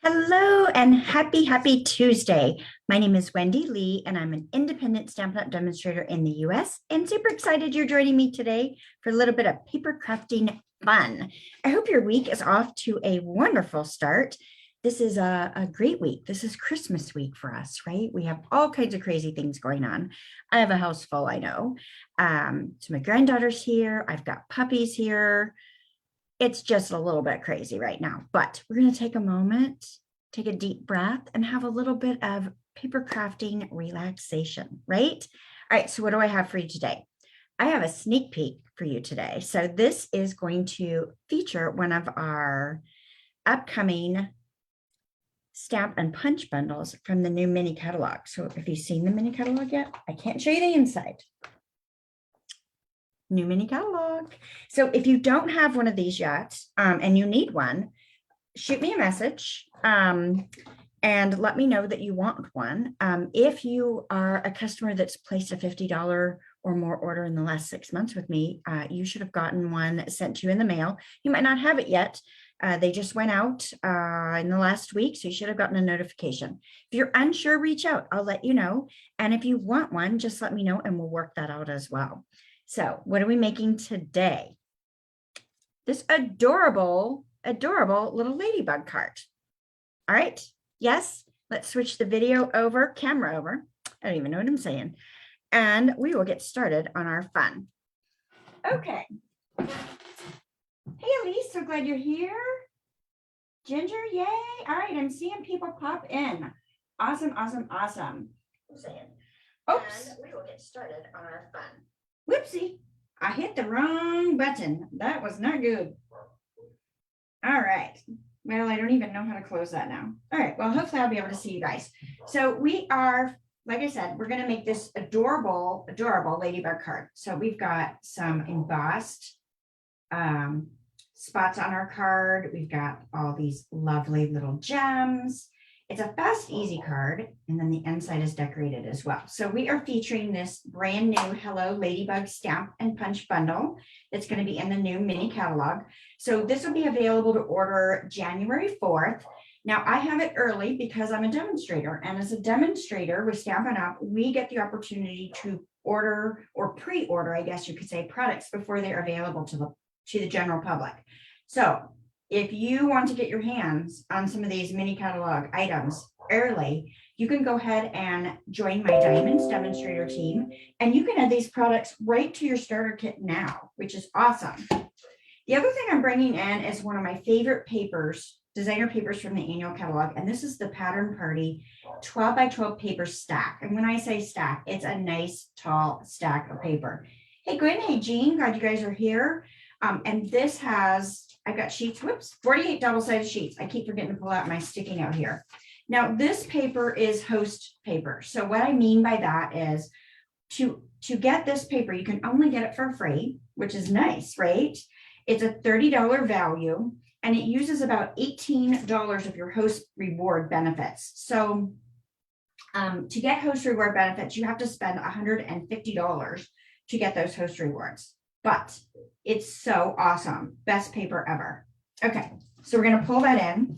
Hello and happy Tuesday. My name is Wendy Lee and I'm an independent Stampin' Up! Demonstrator in the US and super excited you're joining me today for a little bit of paper crafting fun. I hope your week is off to a wonderful start. This is a great week. This is Christmas week for us, right? We have all kinds of crazy things going on. I have a house full, I know. So my granddaughter's here. I've got puppies here. It's just a little bit crazy right now, but we're going to take a moment, take a deep breath, and have a little bit of paper crafting relaxation, right? All right, so what do I have for you today? I have a sneak peek for you today. So this is going to feature one of our upcoming stamp and punch bundles from the new mini catalog. So if you've seen the mini catalog yet, I can't show you the inside. New mini catalog. So if you don't have one of these yet and you need one, shoot me a message and let me know that you want one. If you are a customer that's placed a $50 or more order in the last 6 months with me, you should have gotten one sent to you in the mail. You might not have it yet. They just went out in the last week, so you should have gotten a notification. If you're unsure, reach out. I'll let you know. And if you want one, just let me know and we'll work that out as well. So what are we making today? This adorable little ladybug card. All right. Yes. Let's switch the camera over. I don't even know what I'm saying. And we will get started on our fun. Okay. Hey, Elise, so glad you're here. Ginger, yay. All right. I'm seeing people pop in. Awesome. I'm saying. Oops. And we will get started on our fun. Whoopsie, I hit the wrong button. That was not good. All right. Well, I don't even know how to close that now. All right. Well, hopefully I'll be able to see you guys. So we are, like I said, we're going to make this adorable ladybug card. So we've got some embossed spots on our card. We've got all these lovely little gems. It's a fast, easy card, and then the inside is decorated as well. So we are featuring this brand new Hello Ladybug Stamp and Punch bundle that's going to be in the new mini catalog. So this will be available to order January 4th. Now, I have it early because I'm a demonstrator, and as a demonstrator with Stampin' Up, we get the opportunity to order or pre-order, I guess you could say, products before they're available to the general public. So if you want to get your hands on some of these mini catalog items early, you can go ahead and join my Diamonds demonstrator team, and you can add these products right to your starter kit now, which is awesome. The other thing I'm bringing in is one of my favorite papers, designer papers from the annual catalog, and this is the Pattern Party 12 by 12 paper stack. And when I say stack, it's a nice tall stack of paper. Hey, Gwen, hey, Jean, glad you guys are here. And this has, I've got sheets, 48 double-sided sheets. I keep forgetting to pull out my sticking out here. Now, this paper is host paper. So what I mean by that is to get this paper, you can only get it for free, which is nice, right? It's a $30 value, and it uses about $18 of your host reward benefits. So to get host reward benefits, you have to spend $150 to get those host rewards. But it's so awesome. Best paper ever. Okay, so we're going to pull that in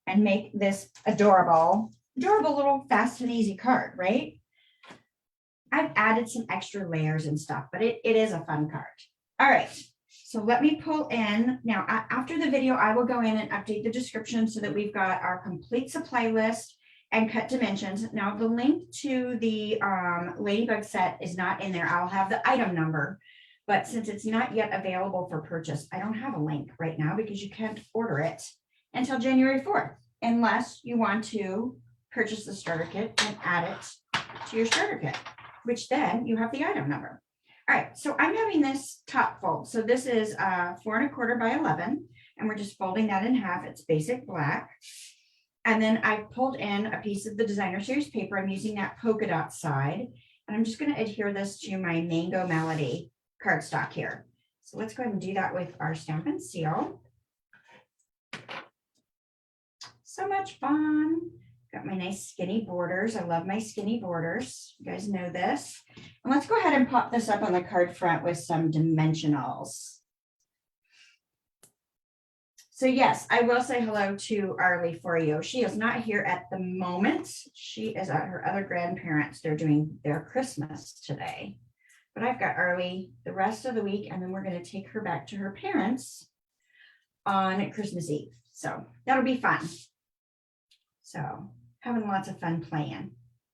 and make this adorable little fast and easy card, right? I've added some extra layers and stuff, but it is a fun card. All right, so let me pull in. Now, after the video, I will go in and update the description so that we've got our complete supply list and cut dimensions. Now, the link to the Ladybug set is not in there. I'll have the item number. But since it's not yet available for purchase, I don't have a link right now because you can't order it until January 4th, unless you want to purchase the starter kit and add it to your starter kit, which then you have the item number. All right, so I'm having this top fold. So this is 4 1/4 by 11, and we're just folding that in half. It's basic black. And then I pulled in a piece of the designer series paper. I'm using that polka dot side, and I'm just going to adhere this to my Mango Melody cardstock here. So let's go ahead and do that with our Stampin' Seal. So much fun. Got my nice skinny borders. I love my skinny borders. You guys know this. And let's go ahead and pop this up on the card front with some dimensionals. So yes, I will say hello to Arlie for you. She is not here at the moment. She is at her other grandparents. They're doing their Christmas today. But I've got Arlie the rest of the week, and then we're going to take her back to her parents on Christmas Eve. So that'll be fun. So having lots of fun playing.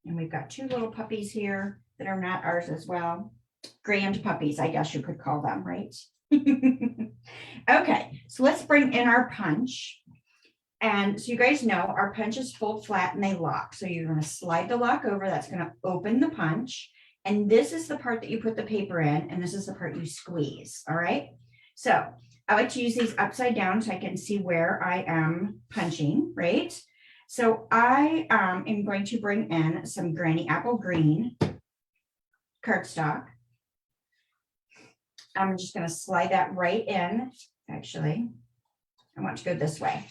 And we've got two little puppies here that are not ours as well. Grand puppies, I guess you could call them, right? Okay, so let's bring in our punch. And so you guys know our punches fold flat and they lock. So you're going to slide the lock over. That's going to open the punch. And this is the part that you put the paper in. And this is the part you squeeze. All right. So I like to use these upside down so I can see where I am punching, right? So I am going to bring in some Granny Apple Green cardstock. I'm just going to slide that right in. Actually, I want to go this way.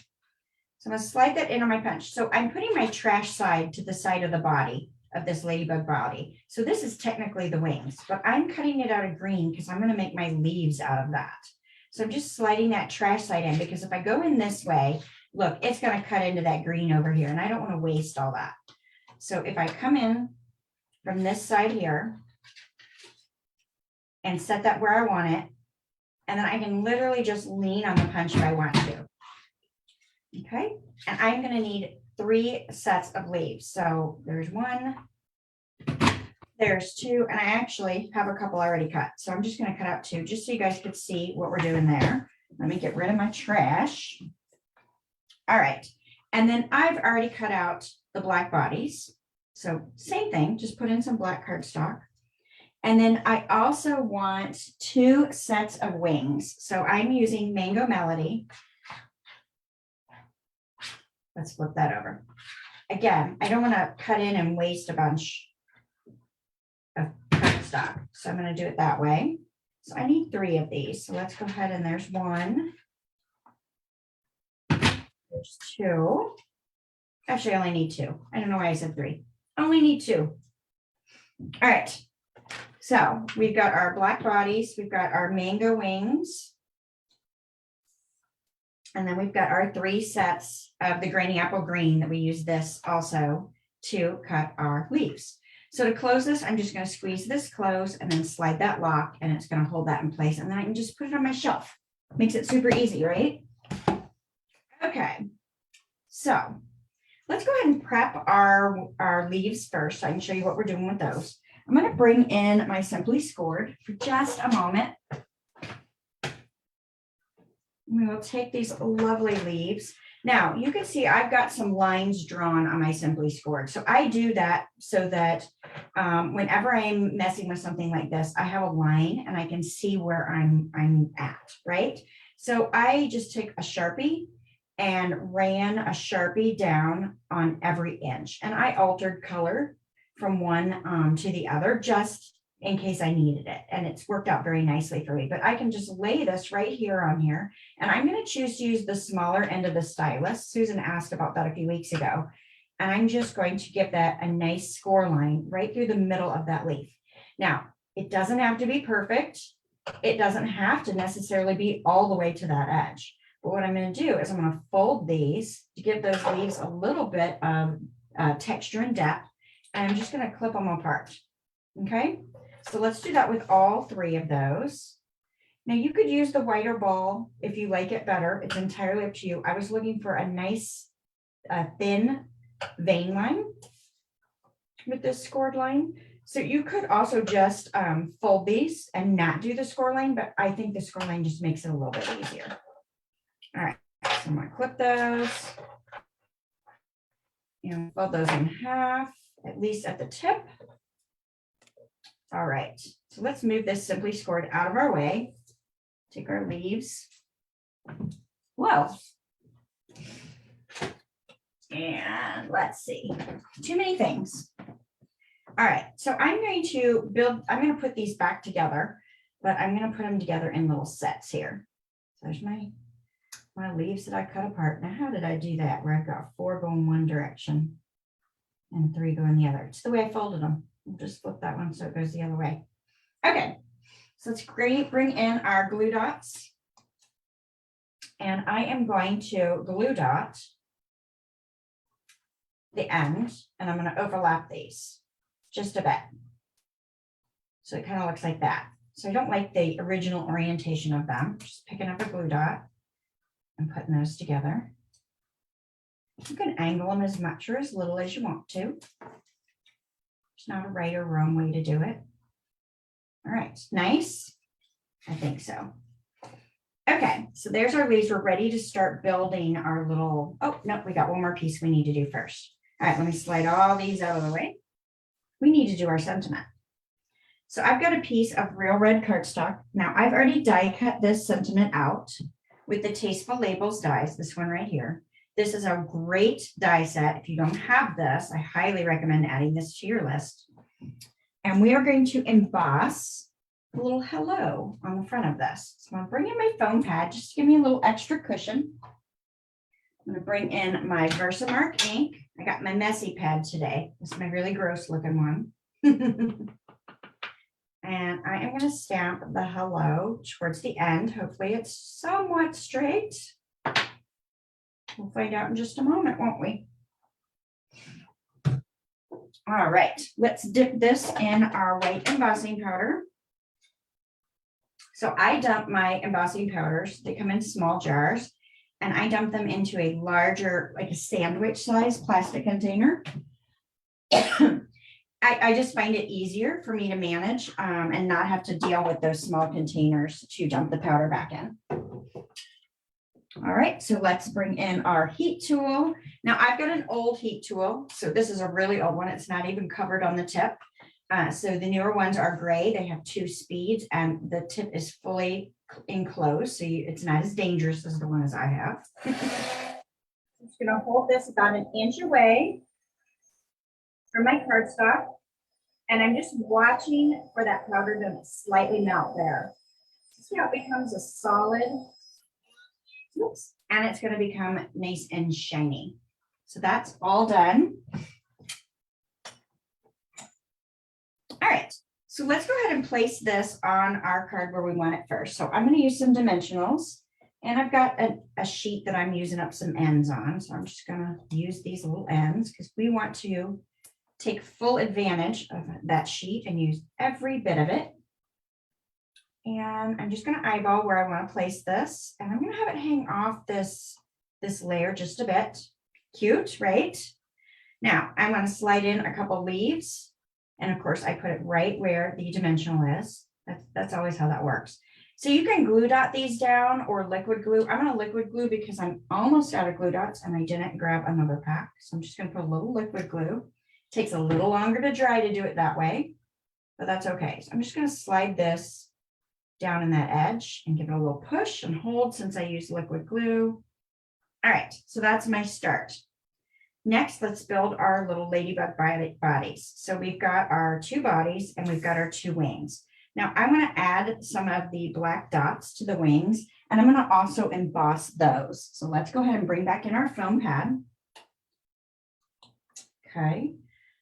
So I'm going to slide that in on my punch. So I'm putting my trash side to the side of the body of this ladybug body. So this is technically the wings, but I'm cutting it out of green because I'm going to make my leaves out of that. So I'm just sliding that trash side in because if I go in this way, look, it's going to cut into that green over here and I don't want to waste all that. So if I come in from this side here and set that where I want it, and then I can literally just lean on the punch if I want to. Okay, and I'm going to need 3 sets of leaves. So there's 1, there's 2, and I actually have a couple already cut. So I'm just going to cut out 2 just so you guys could see what we're doing there. Let me get rid of my trash. All right, and then I've already cut out the black bodies. So same thing, just put in some black cardstock. And then I also want 2 sets of wings. So I'm using Mango Melody. Let's flip that over. Again, I don't want to cut in and waste a bunch of cardstock. So I'm going to do it that way. So I need 3 of these. So let's go ahead and there's 1. There's 2. Actually, I only need 2. I don't know why I said 3. I only need 2. All right. So we've got our black bodies. We've got our mango wings. And then we've got our 3 sets of the Granny Apple Green that we use this also to cut our leaves. So to close this, I'm just going to squeeze this close and then slide that lock and it's going to hold that in place. And then I can just put it on my shelf. Makes it super easy, right? Okay. So let's go ahead and prep our leaves first so I can show you what we're doing with those. I'm going to bring in my Simply Scored for just a moment. We will take these lovely leaves. Now you can see I've got some lines drawn on my Simply Scored. So I do that so that whenever I'm messing with something like this, I have a line and I can see where I'm at, right? So I just took a Sharpie and ran a Sharpie down on every inch. And I altered color from one to the other just in case I needed it. And it's worked out very nicely for me. But I can just lay this right here on here. And I'm going to choose to use the smaller end of the stylus. Susan asked about that a few weeks ago. And I'm just going to give that a nice score line right through the middle of that leaf. Now, it doesn't have to be perfect. It doesn't have to necessarily be all the way to that edge. But what I'm going to do is I'm going to fold these to give those leaves a little bit of texture and depth. And I'm just going to clip them apart. Okay, so let's do that with all 3 of those. Now you could use the whiter ball if you like it better. It's entirely up to you. I was looking for a nice thin vein line with this scored line. So you could also just fold these and not do the score line, but I think the score line just makes it a little bit easier. All right, so I'm going to clip those and fold those in half, at least at the tip. All right, so let's move this Simply Scored out of our way. Take our leaves. Whoa. And let's see, too many things. All right, so I'm going to put these back together, but I'm going to put them together in little sets here. So there's my leaves that I cut apart. Now, how did I do that? Where I've got 4 going one direction and 3 going the other. It's the way I folded them. We'll just flip that one so it goes the other way. Okay, so let's bring in our glue dots. And I am going to glue dot the end, and I'm going to overlap these just a bit. So it kind of looks like that. So I don't like the original orientation of them. Just picking up a glue dot and putting those together. You can angle them as much or as little as you want to. There's not a right or wrong way to do it. All right, nice. I think so. Okay, so there's our leaves. We're ready to start building our little, oh, no, we got one more piece we need to do first. All right, let me slide all these out of the way. We need to do our sentiment. So I've got a piece of real red cardstock. Now I've already die cut this sentiment out with the Tasteful Labels dies, this one right here. This is a great die set. If you don't have this, I highly recommend adding this to your list. And we are going to emboss a little hello on the front of this. So I'm bringing my foam pad just to give me a little extra cushion. I'm going to bring in my Versamark ink. I got my messy pad today. This is my really gross looking one. And I am going to stamp the hello towards the end. Hopefully it's somewhat straight. We'll find out in just a moment, won't we? All right, let's dip this in our white embossing powder. So I dump my embossing powders. They come in small jars, and I dump them into a larger, like a sandwich size plastic container. I just find it easier for me to manage and not have to deal with those small containers to dump the powder back in. All right, so let's bring in our heat tool. Now I've got an old heat tool. So this is a really old one. It's not even covered on the tip. So the newer ones are gray. They have 2 speeds and the tip is fully enclosed. So it's not as dangerous as the one as I have. I'm just gonna hold this about 1 inch away from my cardstock. And I'm just watching for that powder to slightly melt there. See how it becomes a solid. Oops. And it's going to become nice and shiny. So that's all done. All right. So let's go ahead and place this on our card where we want it first. So I'm going to use some dimensionals. And I've got a sheet that I'm using up some ends on. So I'm just going to use these little ends because we want to take full advantage of that sheet and use every bit of it. And I'm just going to eyeball where I want to place this. And I'm going to have it hang off this layer just a bit. Cute, right? Now I'm going to slide in a couple leaves. And of course I put it right where the dimensional is. That's always how that works. So you can glue dot these down or liquid glue. I'm going to liquid glue because I'm almost out of glue dots and I didn't grab another pack. So I'm just going to put a little liquid glue. It takes a little longer to dry to do it that way, but that's okay. So I'm just going to slide this down in that edge and give it a little push and hold since I use liquid glue. All right, so that's my start. Next, let's build our little ladybug bodies. So we've got our 2 bodies and we've got our 2 wings. Now I'm going to add some of the black dots to the wings and I'm going to also emboss those. So let's go ahead and bring back in our foam pad. Okay.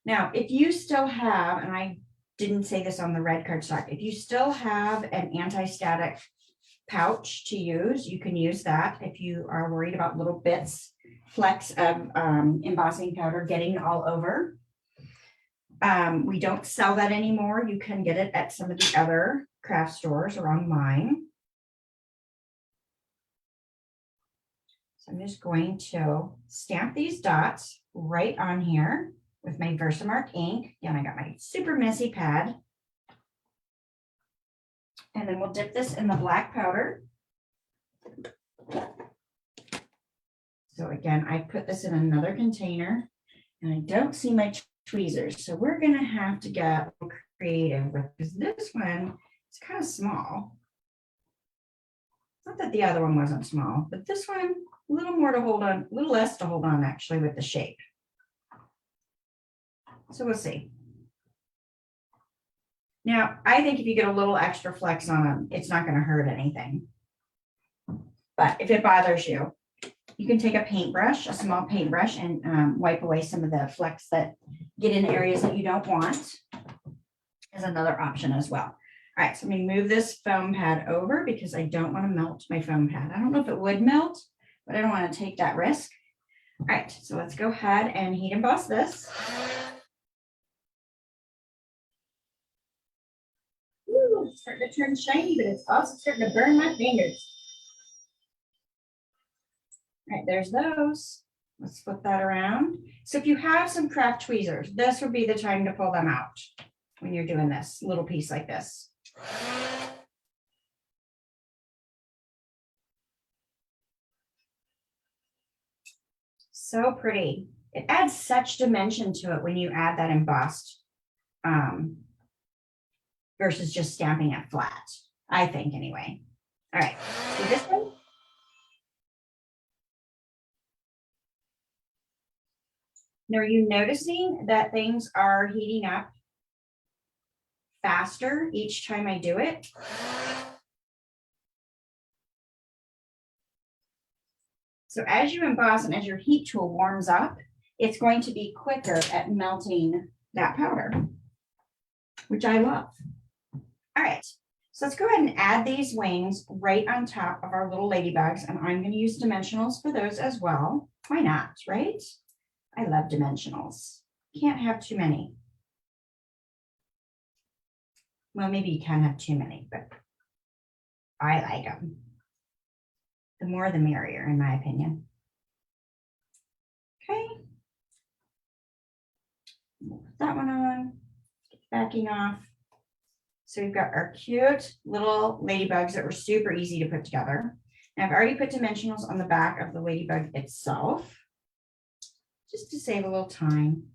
Now, if you still have, and I didn't say this on the red cardstock, if you still have an anti-static pouch to use, you can use that if you are worried about little bits, flecks of embossing powder getting all over. We don't sell that anymore. You can get it at some of the other craft stores or online. So I'm just going to stamp these dots right on here with my Versamark ink. Again, I got my super messy pad. And then we'll dip this in the black powder. So again, I put this in another container and I don't see my tweezers. So we're going to have to get creative with because this one is kind of small. Not that the other one wasn't small, but this one, a little more to hold on, a little less to hold on actually with the shape. So we'll see. Now, I think if you get a little extra flex on them, it's not going to hurt anything. But if it bothers you, you can take a paintbrush, a small paintbrush, and wipe away some of the flecks that get in areas that you don't want. Is another option as well. All right, so I'm going to move this foam pad over because I don't want to melt my foam pad. I don't know if it would melt, but I don't want to take that risk. All right, so let's go ahead and heat emboss this. Ooh, it's starting to turn shiny, but it's also starting to burn my fingers. All right, there's those. Let's flip that around. So if you have some craft tweezers, this would be the time to pull them out when you're doing this little piece like this. So pretty. It adds such dimension to it when you add that embossed versus just stamping it flat, I think anyway. All right, see this one? Now, are you noticing that things are heating up faster each time I do it? So as you emboss and as your heat tool warms up, it's going to be quicker at melting that powder, which I love. All right, so let's go ahead and add these wings right on top of our little ladybugs, and I'm going to use dimensionals for those as well. Why not, right? I love dimensionals. Can't have too many. Well, maybe you can have too many, but I like them. The more the merrier, in my opinion. Okay. We'll put that one on, get the backing off. So we've got our cute little ladybugs that were super easy to put together. And I've already put dimensionals on the back of the ladybug itself, just to save a little time.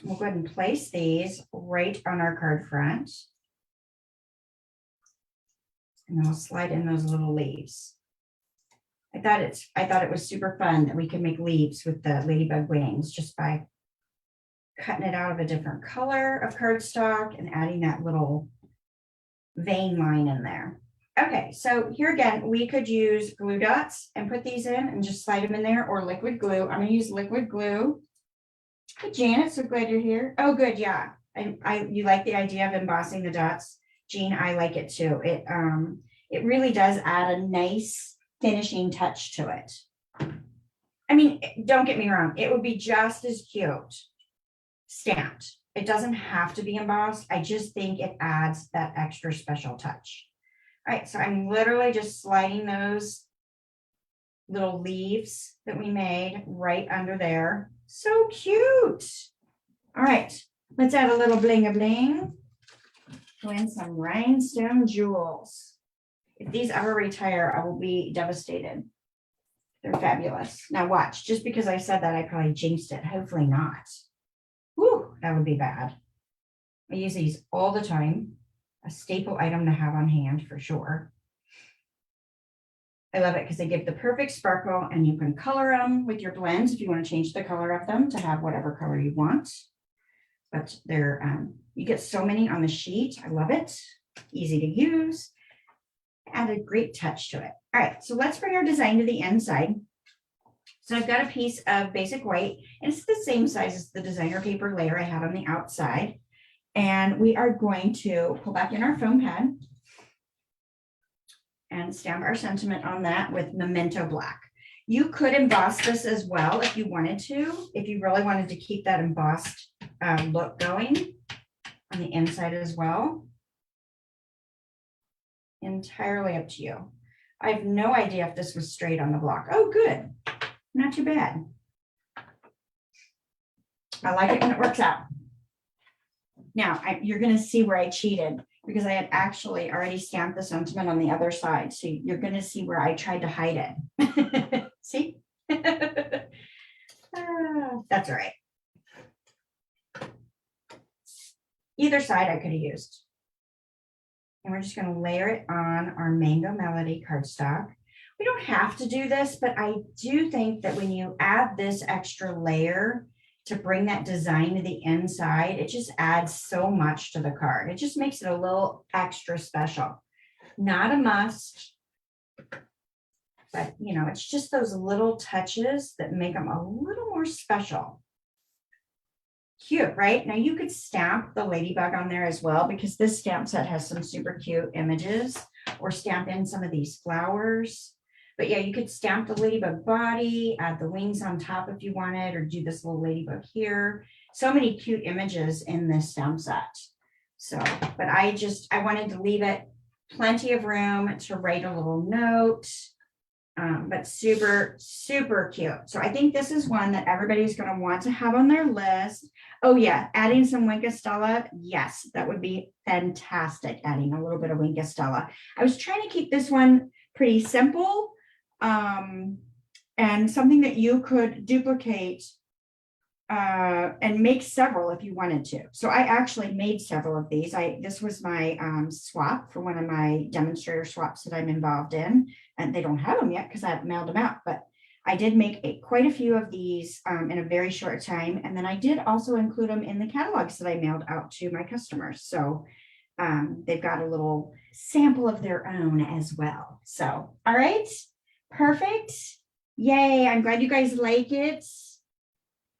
We'll go ahead and place these right on our card front. And then we'll slide in those little leaves. I thought it was super fun that we could make leaves with the ladybug wings just by cutting it out of a different color of cardstock and adding that little vein line in there. Okay, so here again, we could use glue dots and put these in and just slide them in there, or liquid glue. I'm gonna use liquid glue. Hey, Janet, so glad you're here. Oh, good, yeah. You like the idea of embossing the dots. Jean, I like it too. It really does add a nice finishing touch to it. I mean, don't get me wrong, it would be just as cute stamped. It doesn't have to be embossed. I just think it adds that extra special touch. All right, so I'm literally just sliding those little leaves that we made right under there. So cute. All right, let's add a little bling-a-bling. Go in some rhinestone jewels. If these ever retire, I will be devastated. They're fabulous. Now watch, just because I said that, I probably jinxed it. Hopefully not. Whew, that would be bad. I use these all the time. A staple item to have on hand for sure. I love it because they give the perfect sparkle, and you can color them with your blends if you want to change the color of them to have whatever color you want. But they're you get so many on the sheet. I love it. Easy to use. Add a great touch to it. All right, so let's bring our design to the inside. So I've got a piece of basic white, and it's the same size as the designer paper layer I had on the outside. And we are going to pull back in our foam pad and stamp our sentiment on that with Memento Black. You could emboss this as well if you wanted to, if you really wanted to keep that embossed look going on the inside as well. Entirely up to you. I have no idea if this was straight on the block. Oh, good. Not too bad. I like it when it works out. Now, you're going to see where I cheated because I had actually already stamped the sentiment on the other side. So you're going to see where I tried to hide it. See? That's all right. Either side I could have used. And we're just going to layer it on our Mango Melody cardstock. We don't have to do this, but I do think that when you add this extra layer to bring that design to the inside, it just adds so much to the card. It just makes it a little extra special. Not a must, but you know, it's just those little touches that make them a little more special. Cute, right? Now you could stamp the ladybug on there as well, because this stamp set has some super cute images, or stamp in some of these flowers. But yeah, you could stamp the ladybug body, add the wings on top if you wanted, or do this little ladybug here. So many cute images in this stamp set. So, but I wanted to leave it plenty of room to write a little note. But super, super cute. So I think this is one that everybody's going to want to have on their list. Oh yeah, adding some Wink of Stella. Yes, that would be fantastic. Adding a little bit of Wink of Stella. I was trying to keep this one pretty simple, and something that you could duplicate and make several if you wanted to. So I actually made several of these. This was my swap for one of my demonstrator swaps that I'm involved in, and they don't have them yet because I haven't mailed them out, but I did make quite a few of these in a very short time. And then I did also include them in the catalogs that I mailed out to my customers. So they've got a little sample of their own as well. So, all right, perfect. Yay, I'm glad you guys like it.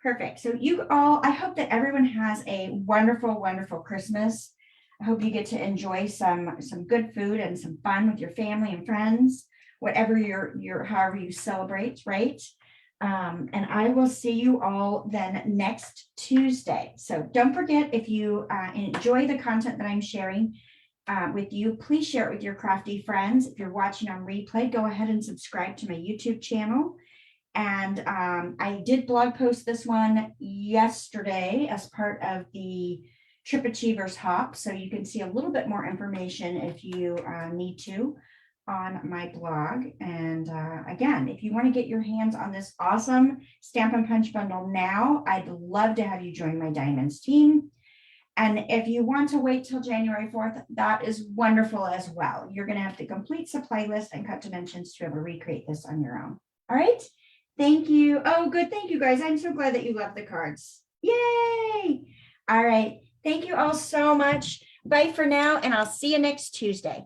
Perfect. So you all, I hope that everyone has a wonderful, wonderful Christmas. I hope you get to enjoy some good food and some fun with your family and friends, whatever however you celebrate, right? And I will see you all then next Tuesday. So don't forget, if you enjoy the content that I'm sharing with you, please share it with your crafty friends. If you're watching on replay, go ahead and subscribe to my YouTube channel. And I did blog post this one yesterday as part of the Trip Achievers Hop. So you can see a little bit more information if you need to on my blog. And again, if you want to get your hands on this awesome Stampin' Punch bundle now, I'd love to have you join my Diamonds team. And if you want to wait till January 4th, that is wonderful as well. You're going to have the complete supply list and cut dimensions to be able to recreate this on your own. All right. Thank you. Oh, good. Thank you, guys. I'm so glad that you love the cards. Yay. All right. Thank you all so much. Bye for now, and I'll see you next Tuesday.